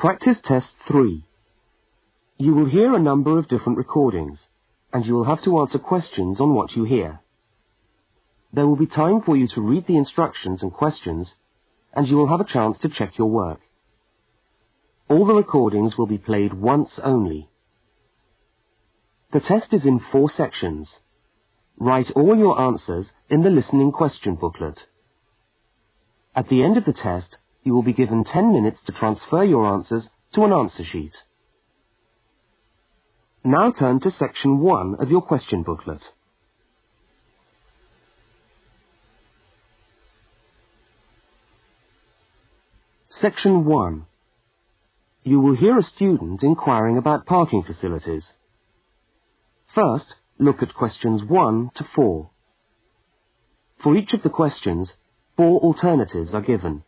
Practice Test 3. You will hear a number of different recordings, and you will have to answer questions on what you hear. There will be time for you to read the instructions and questions, and you will have a chance to check your work. All the recordings will be played once only. The test is in 4 sections. Write all your answers in the listening question booklet. At the end of the test, you will be given 10 minutes to transfer your answers to an answer sheet. Now turn to section 1 of your question booklet. Section 1. You will hear a student inquiring about parking facilities. First, look at questions 1 to 4. For each of the questions, 4 alternatives are given.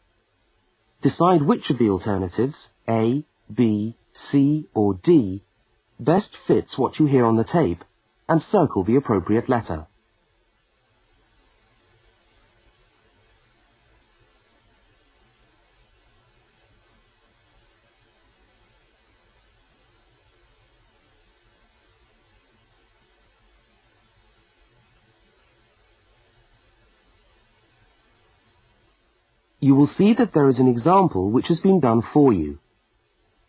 Decide which of the alternatives, A, B, C or D, best fits what you hear on the tape, and circle the appropriate letter. You will see that there is an example which has been done for you.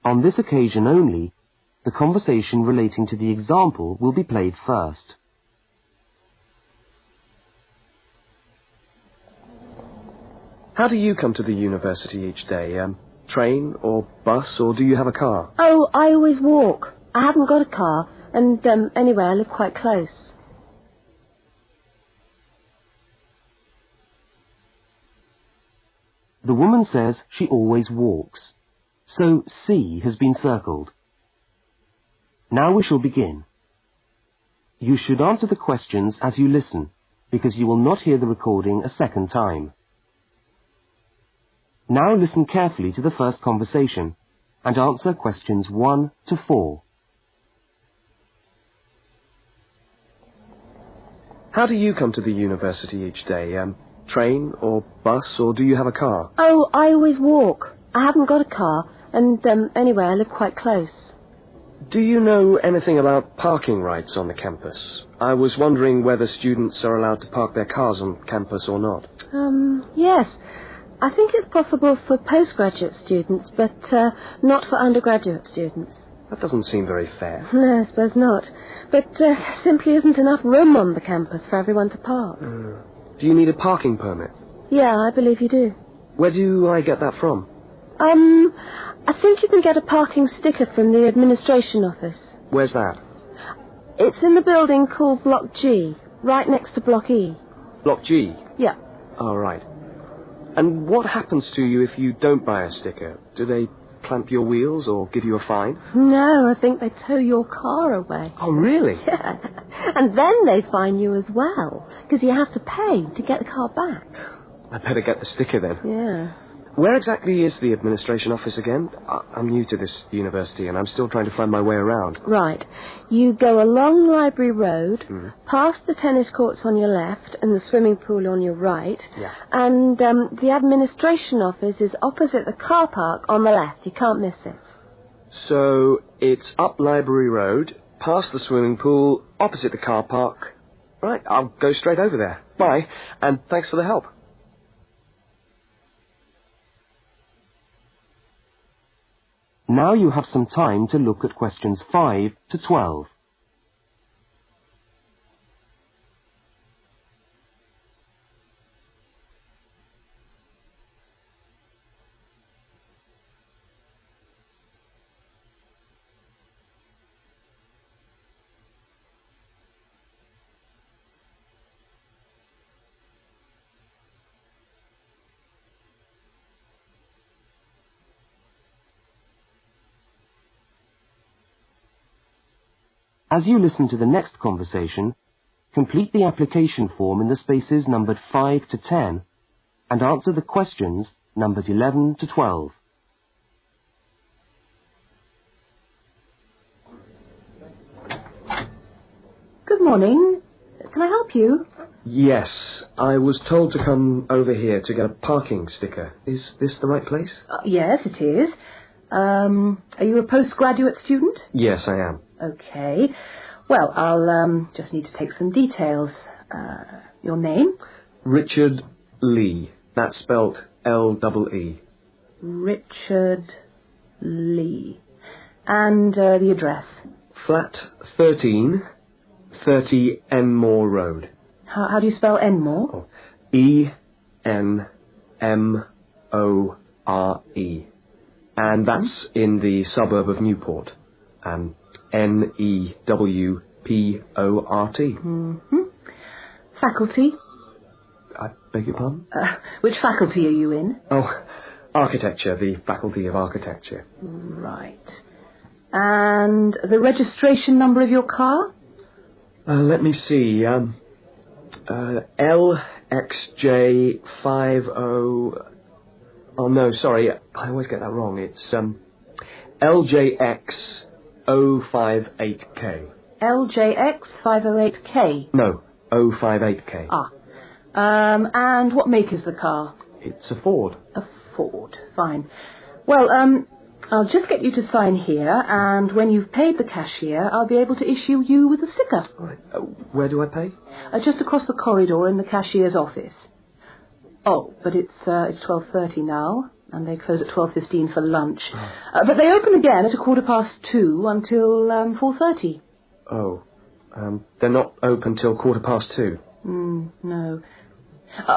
On this occasion only, the conversation relating to the example will be played first. How do you come to the university each day? Train or bus, or do you have a car? Oh, I always walk. I haven't got a car, and anyway, I live quite close. The woman says she always walks, so C has been circled. Now we shall begin. You should answer the questions as you listen, because you will not hear the recording a second time. Now listen carefully to the first conversation and answer questions 1 to 4. How do you come to the university each day? Train or bus, or do you have a car? Oh, I always walk. I haven't got a car, and anyway, I live quite close. Do you know anything about parking rights on the campus? I was wondering whether students are allowed to park their cars on campus or not. Yes. I think it's possible for postgraduate students, but not for undergraduate students. That doesn't seem very fair. No, I suppose not. But simply isn't enough room on the campus for everyone to park. Do you need a parking permit? Yeah, I believe you do. Where do I get that from? I think you can get a parking sticker from the administration office. Where's that? It's in the building called Block G, right next to Block E. Block G? Yeah. Oh, right. And what happens to you if you don't buy a sticker? Do they clamp your wheels or give you a fine? No, I think they tow your car away. Oh, really? Yeah. And then they fine you as well, because you have to pay to get the car back. I better get the sticker then. Yeah. Where exactly is the administration office again? I'm new to this university and I'm still trying to find my way around. Right. You go along Library Road, past the tennis courts on your left and the swimming pool on your right. Yeah. And the administration office is opposite the car park on the left. You can't miss it. So it's up Library Road, past the swimming pool, opposite the car park. Right, I'll go straight over there. Bye, and thanks for the help. Now you have some time to look at questions 5 to 12. As you listen to the next conversation, complete the application form in the spaces numbered 5 to 10 and answer the questions numbered 11 to 12. Good morning. Can I help you? Yes, I was told to come over here to get a parking sticker. Is this the right place? Yes, it is. Are you a postgraduate student? Yes, I am. Okay. Well, I'll just need to take some details. Your name? Richard Lee. That's spelt L-E-E. Richard Lee. And the address? Flat 13, 30 Enmore Road. How do you spell Enmore? Oh, E-N-M-O-R-E. And that's in the suburb of Newport. N-E-W-P-O-R-T. Mm-hmm. Faculty? I beg your pardon? Which faculty are you in? Oh, architecture, the Faculty of Architecture. Right. And the registration number of your car? Let me see. LXJ50... Oh, no, sorry. I always get that wrong. It's LJX058K. LJX508K? No, 058K. Ah. And what make is the car? It's a Ford. A Ford. Fine. Well, I'll just get you to sign here, and when you've paid the cashier, I'll be able to issue you with a sticker. All right. Where do I pay? Just across the corridor in the cashier's office. Oh, but it's 12:30 now, and they close at 12:15 for lunch. Oh. But they open again at 2:15 until 4:30. Oh. They're not open till 2:15. No.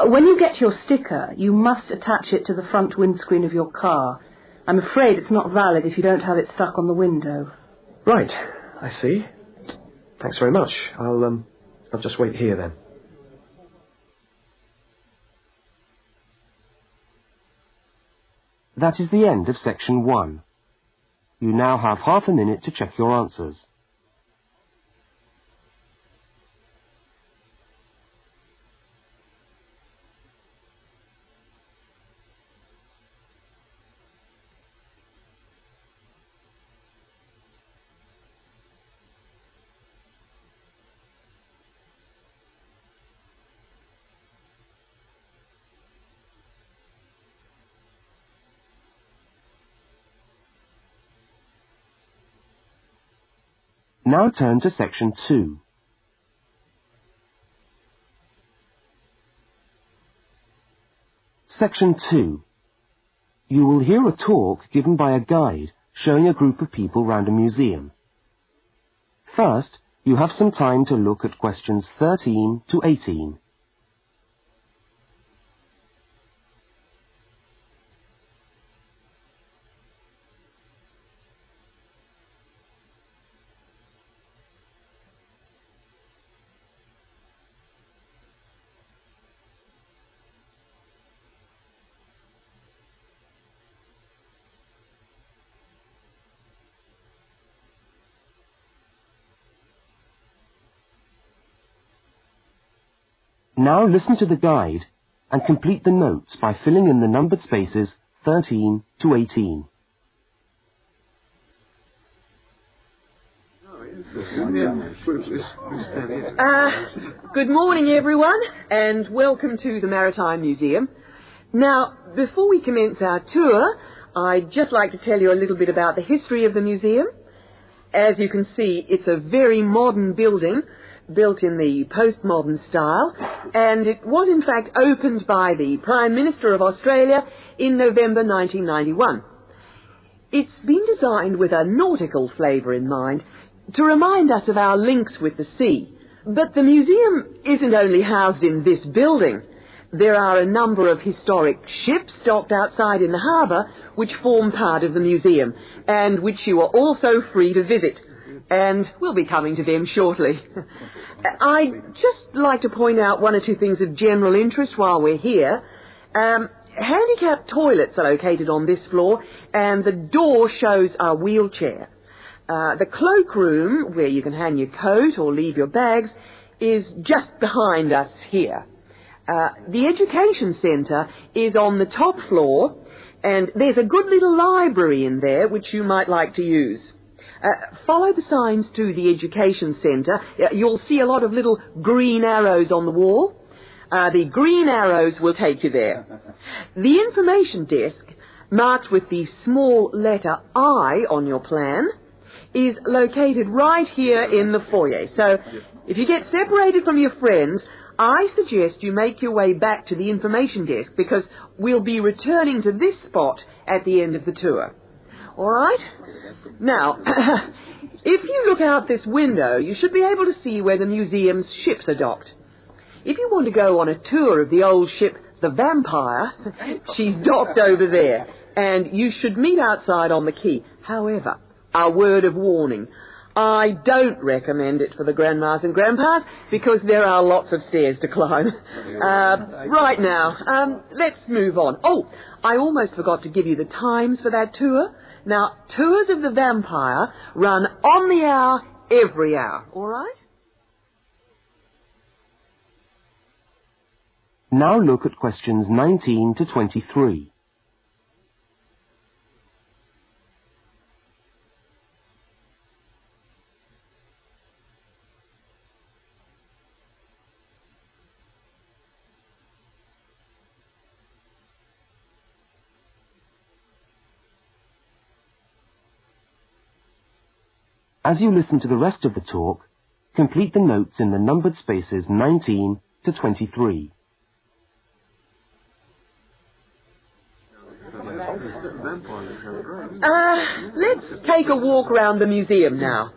When you get your sticker, you must attach it to the front windscreen of your car. I'm afraid it's not valid if you don't have it stuck on the window. Right. I see. Thanks very much. I'll just wait here then. That is the end of section 1. You now have half a minute to check your answers. Now turn to section 2. Section 2. You will hear a talk given by a guide showing a group of people round a museum. First, you have some time to look at questions 13 to 18. Now listen to the guide and complete the notes by filling in the numbered spaces 13 to 18. Good morning, everyone, and welcome to the Maritime Museum. Now, before we commence our tour, I'd just like to tell you a little bit about the history of the museum. As you can see, it's a very modern building, built in the postmodern style, and it was in fact opened by the Prime Minister of Australia in November 1991. It's been designed with a nautical flavour in mind, to remind us of our links with the sea. But the museum isn't only housed in this building. There are a number of historic ships docked outside in the harbour which form part of the museum, and which you are also free to visit. And we'll be coming to them shortly. I'd just like to point out one or two things of general interest while we're here. Handicapped toilets are located on this floor, and the door shows a wheelchair. The cloakroom, where you can hang your coat or leave your bags, is just behind us here. The education centre is on the top floor, and there's a good little library in there which you might like to use. Follow the signs to the education centre. You'll see a lot of little green arrows on the wall. The green arrows will take you there. The information desk marked with the small letter I on your plan, is located right here in the foyer. So if you get separated from your friends, I suggest you make your way back to the information desk because we'll be returning to this spot at the end of the tour. All right? Now, if you look out this window, you should be able to see where the museum's ships are docked. If you want to go on a tour of the old ship, the Vampire, she's docked over there, and you should meet outside on the quay. However, a word of warning. I don't recommend it for the grandmas and grandpas because there are lots of stairs to climb. Right now, let's move on. Oh, I almost forgot to give you the times for that tour. Now, tours of the Vampire run on the hour, every hour. All right? Now look at questions 19 to 23. As you listen to the rest of the talk, complete the notes in the numbered spaces 19 to 23. Let's take a walk around the museum now.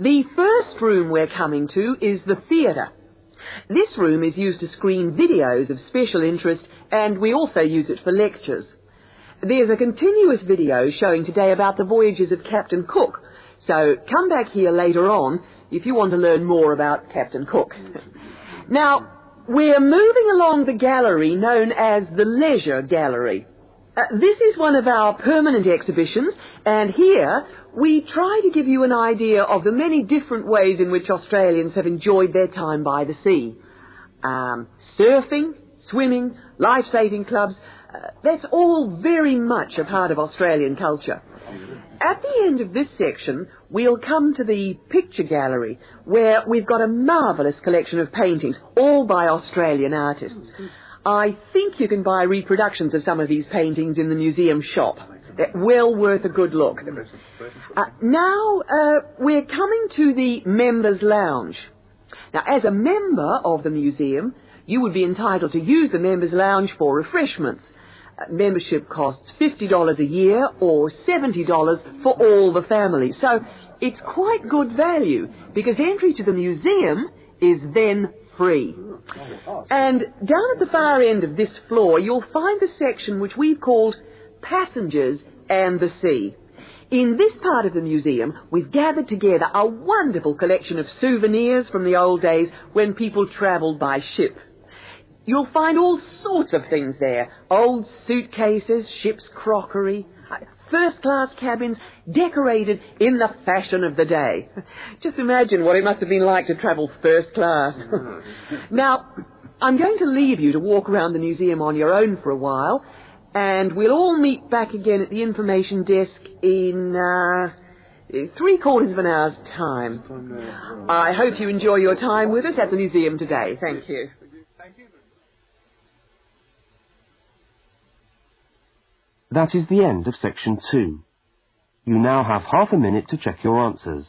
The first room we're coming to is the theatre. This room is used to screen videos of special interest, and we also use it for lectures. There's a continuous video showing today about the voyages of Captain Cook, so come back here later on if you want to learn more about Captain Cook. Now, we're moving along the gallery known as the Leisure Gallery. This is one of our permanent exhibitions, and here we try to give you an idea of the many different ways in which Australians have enjoyed their time by the sea. Surfing, swimming, life-saving clubs, that's all very much a part of Australian culture. At the end of this section, we'll come to the picture gallery, where we've got a marvellous collection of paintings, all by Australian artists. I think you can buy reproductions of some of these paintings in the museum shop. They're well worth a good look. Now, we're coming to the Members' Lounge. Now, as a member of the museum, you would be entitled to use the Members' Lounge for refreshments. Membership costs $50 a year or $70 for all the family. So it's quite good value because entry to the museum is then free. And down at the far end of this floor, you'll find the section which we've called Passengers and the Sea. In this part of the museum, we've gathered together a wonderful collection of souvenirs from the old days when people travelled by ship. You'll find all sorts of things there. Old suitcases, ship's crockery, first-class cabins decorated in the fashion of the day. Just imagine what it must have been like to travel first class. Now, I'm going to leave you to walk around the museum on your own for a while, and we'll all meet back again at the information desk in 3/4 of an hour's time. I hope you enjoy your time with us at the museum today. Thank you. That is the end of section 2. You now have half a minute to check your answers.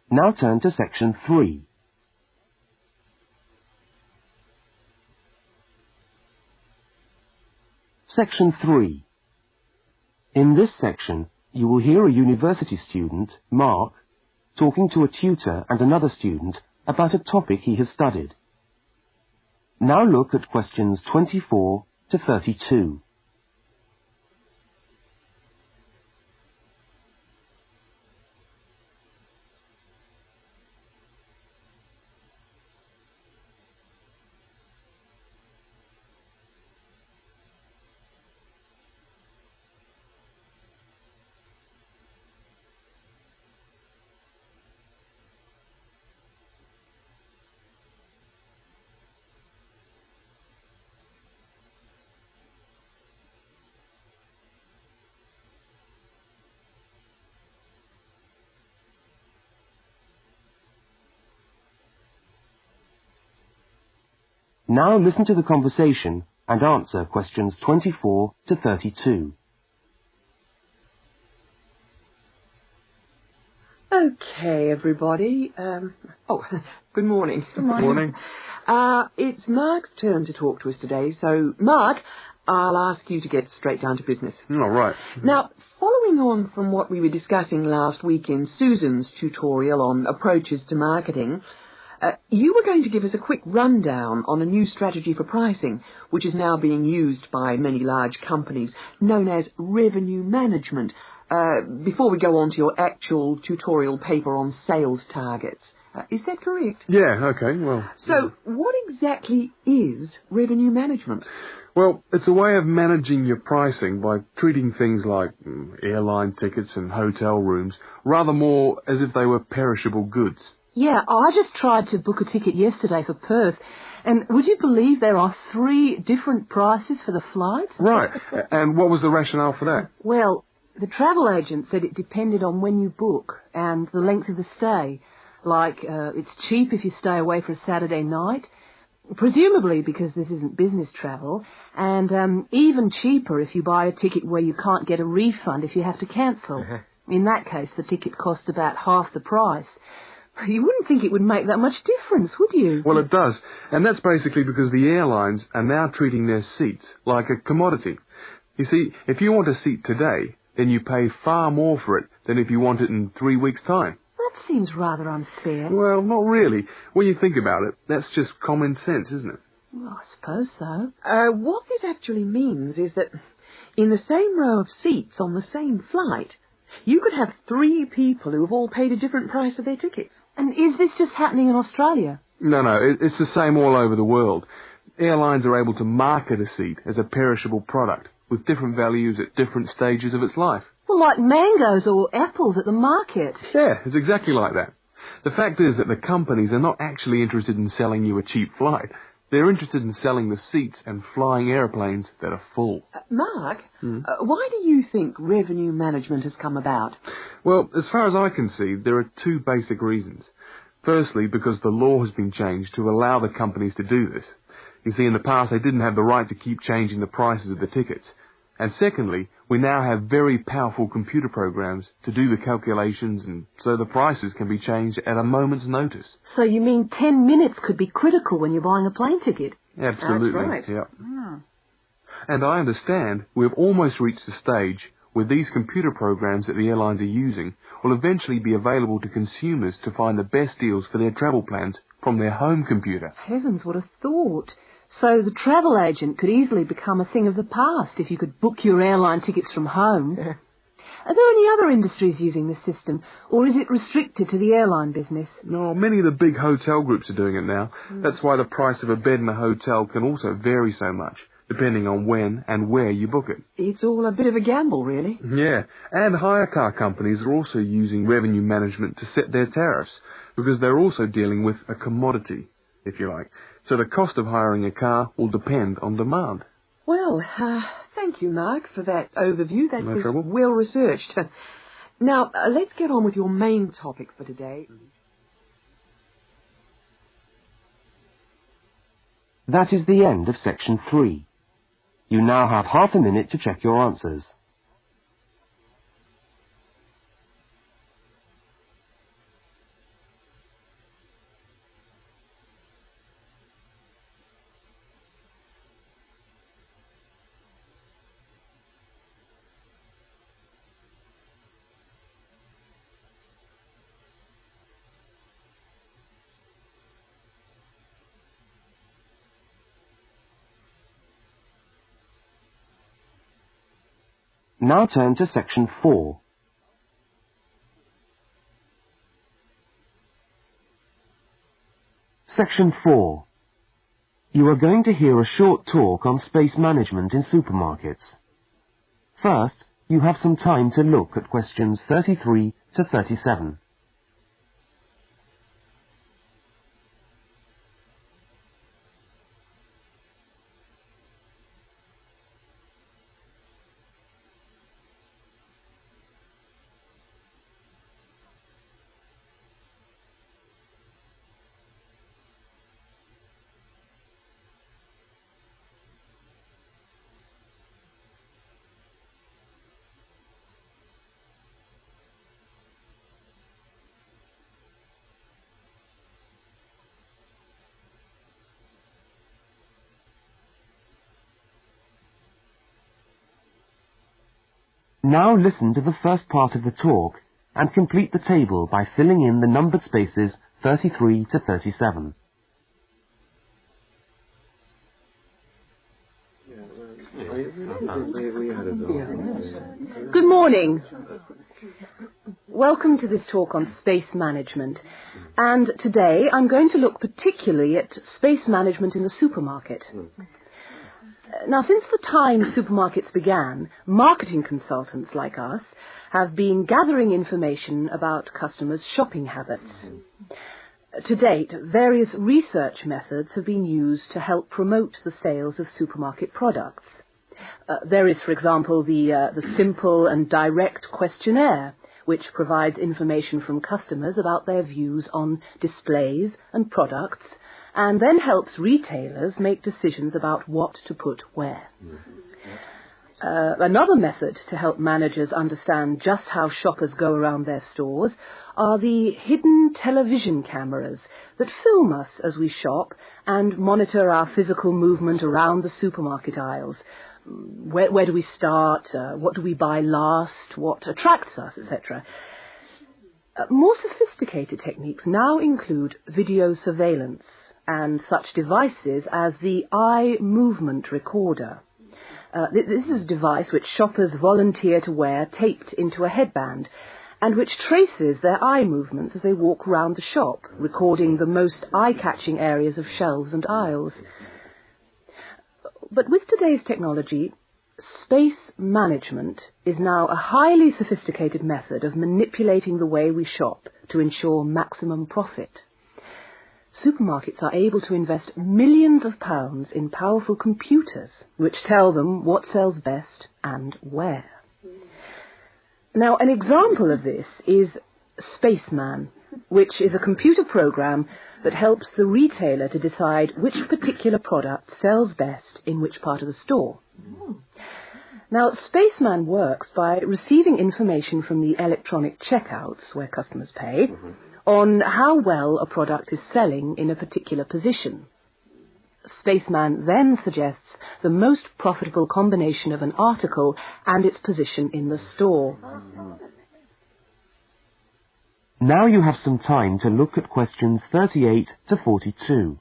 Now turn to section 3. Section 3. In this section, you will hear a university student, Mark, talking to a tutor and another student about a topic he has studied. Now look at questions 24 to 32. Now listen to the conversation and answer questions 24 to 32. Okay, everybody. Good morning. Good morning. It's Mark's turn to talk to us today. So, Mark, I'll ask you to get straight down to business. All right. Now, following on from what we were discussing last week in Susan's tutorial on approaches to marketing, you were going to give us a quick rundown on a new strategy for pricing, which is now being used by many large companies, known as revenue management, before we go on to your actual tutorial paper on sales targets. Is that correct? Yeah, okay, well... So, what exactly is revenue management? Well, it's a way of managing your pricing by treating things like airline tickets and hotel rooms rather more as if they were perishable goods. Yeah, I just tried to book a ticket yesterday for Perth, and would you believe there are 3 different prices for the flight? Right, and what was the rationale for that? Well, the travel agent said it depended on when you book and the length of the stay. Like, it's cheap if you stay away for a Saturday night, presumably because this isn't business travel, and even cheaper if you buy a ticket where you can't get a refund if you have to cancel. In that case, the ticket costs about half the price. You wouldn't think it would make that much difference, would you? Well, it does, and that's basically because the airlines are now treating their seats like a commodity. You see, if you want a seat today, then you pay far more for it than if you want it in 3 weeks' time. That seems rather unfair. Well, not really. When you think about it, that's just common sense, isn't it? Well, I suppose so. What this actually means is that in the same row of seats on the same flight, you could have 3 people who have all paid a different price for their tickets. And is this just happening in Australia? No, it's the same all over the world. Airlines are able to market a seat as a perishable product with different values at different stages of its life. Well, like mangoes or apples at the market. Yeah, it's exactly like that. The fact is that the companies are not actually interested in selling you a cheap flight. They're interested in selling the seats and flying airplanes that are full. Mark, why do you think revenue management has come about? Well, as far as I can see, there are 2 basic reasons. Firstly, because the law has been changed to allow the companies to do this. You see, in the past, they didn't have the right to keep changing the prices of the tickets. And secondly, we now have very powerful computer programs to do the calculations, and so the prices can be changed at a moment's notice. So you mean 10 minutes could be critical when you're buying a plane ticket? Absolutely. That's right. Yeah. And I understand we've almost reached the stage where these computer programs that the airlines are using will eventually be available to consumers to find the best deals for their travel plans from their home computer. Heavens, what a thought. So the travel agent could easily become a thing of the past if you could book your airline tickets from home. Are there any other industries using this system, or is it restricted to the airline business? No, many of the big hotel groups are doing it now. That's why the price of a bed in a hotel can also vary so much, depending on when and where you book it. It's all a bit of a gamble, really. Yeah, and hire car companies are also using revenue management to set their tariffs, because they're also dealing with a commodity, if you like. So the cost of hiring a car will depend on demand. Well, thank you, Mark, for that overview. That No was trouble. well researched. Now, let's get on with your main topic for today. That is the end of section 3. You now have half a minute to check your answers. Now turn to section 4. Section 4. You are going to hear a short talk on space management in supermarkets. First, you have some time to look at questions 33 to 37. Now listen to the first part of the talk and complete the table by filling in the numbered spaces 33 to 37. Good morning. Welcome to this talk on space management. And today I'm going to look particularly at space management in the supermarket. Now, since the time supermarkets began, marketing consultants like us have been gathering information about customers' shopping habits. To date, various research methods have been used to help promote the sales of supermarket products. There is, for example, the simple and direct questionnaire, which provides information from customers about their views on displays and products, and then helps retailers make decisions about what to put where. Another method to help managers understand just how shoppers go around their stores are the hidden television cameras that film us as we shop and monitor our physical movement around the supermarket aisles. Where do we start? What do we buy last? What attracts us, etc. More sophisticated techniques now include video surveillance and such devices as the eye movement recorder. This is a device which shoppers volunteer to wear taped into a headband and which traces their eye movements as they walk around the shop, recording the most eye-catching areas of shelves and aisles. But with today's technology, space management is now a highly sophisticated method of manipulating the way we shop to ensure maximum profit. Supermarkets are able to invest millions of pounds in powerful computers which tell them what sells best and where. Now, an example of this is Spaceman, which is a computer program that helps the retailer to decide which particular product sells best in which part of the store. Now, Spaceman works by receiving information from the electronic checkouts, where customers pay, on how well a product is selling in a particular position. Spaceman then suggests the most profitable combination of an article and its position in the store. Now you have some time to look at questions 38 to 42.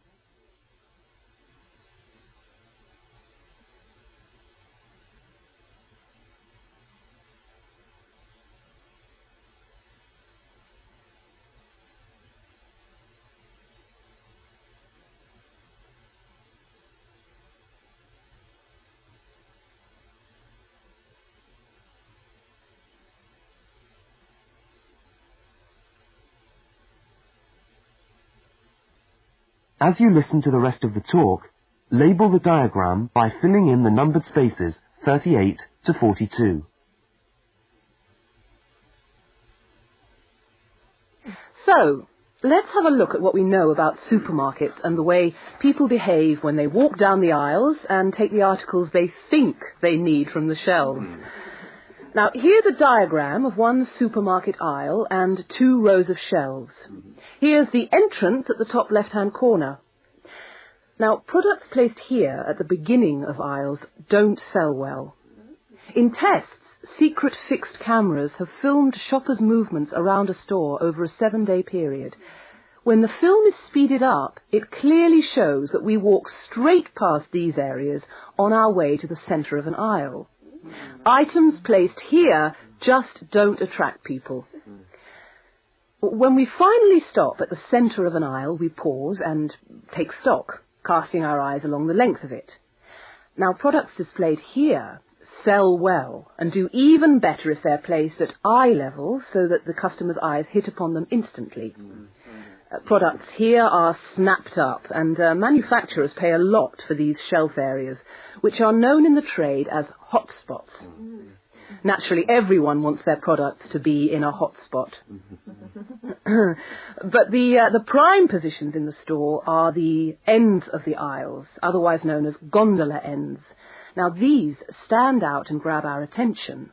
As you listen to the rest of the talk, label the diagram by filling in the numbered spaces 38 to 42. So, let's have a look at what we know about supermarkets and the way people behave when they walk down the aisles and take the articles they think they need from the shelves. Now, here's a diagram of one supermarket aisle and 2 rows of shelves. Here's the entrance at the top left-hand corner. Now, products placed here at the beginning of aisles don't sell well. In tests, secret fixed cameras have filmed shoppers' movements around a store over a 7-day period. When the film is speeded up, it clearly shows that we walk straight past these areas on our way to the centre of an aisle. Items placed here just don't attract people. When we finally stop at the centre of an aisle, we pause and take stock, casting our eyes along the length of it. Now, products displayed here sell well and do even better if they're placed at eye level so that the customer's eyes hit upon them instantly. Products here are snapped up, and manufacturers pay a lot for these shelf areas, which are known in the trade as hotspots. Naturally, everyone wants their products to be in a hotspot. But the prime positions in the store are the ends of the aisles, otherwise known as gondola ends. Now, these stand out and grab our attention.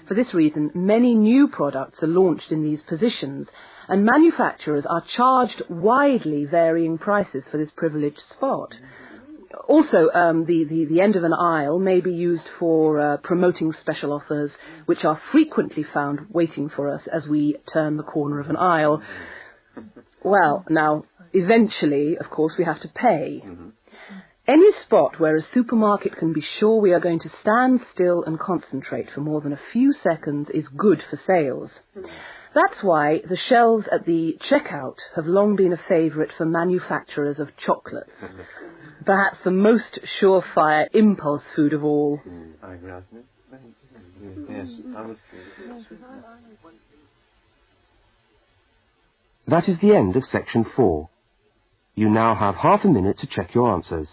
For this reason, many new products are launched in these positions, and manufacturers are charged widely varying prices for this privileged spot. Also, the end of an aisle may be used for promoting special offers, which are frequently found waiting for us as we turn the corner of an aisle. Well, now, eventually, of course, we have to pay. Any spot where a supermarket can be sure we are going to stand still and concentrate for more than a few seconds is good for sales. That's why the shelves at the checkout have long been a favourite for manufacturers of chocolates. Perhaps the most surefire impulse food of all. That is the end of section 4. You now have half a minute to check your answers.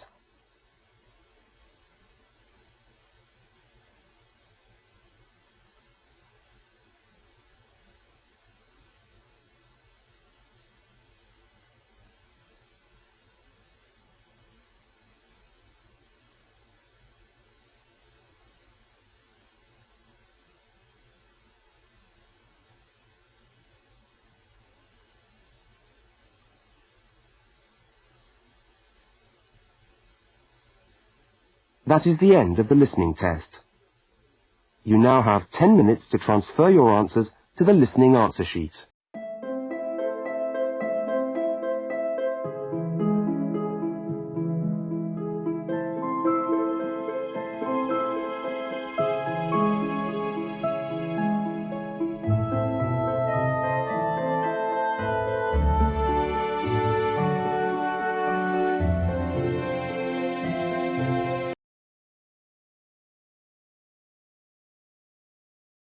That is the end of the listening test. You now have 10 minutes to transfer your answers to the listening answer sheet.